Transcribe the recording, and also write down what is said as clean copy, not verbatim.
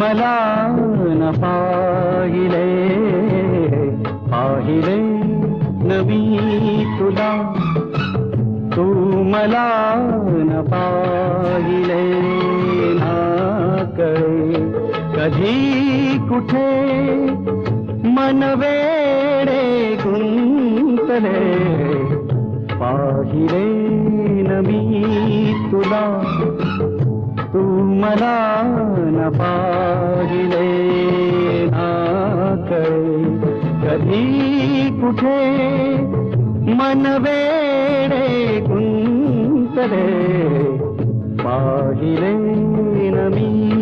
मला न पाहिले, पाहिले न मी तुला, तू मला न पाहिले ना कळे कधी कुठे मन वेडे गुंतले, पाहिले न मी तुला, तू मला न पाहिले ना कळे कधी कुठे मन वेडे गुंतले, पाहिले न मी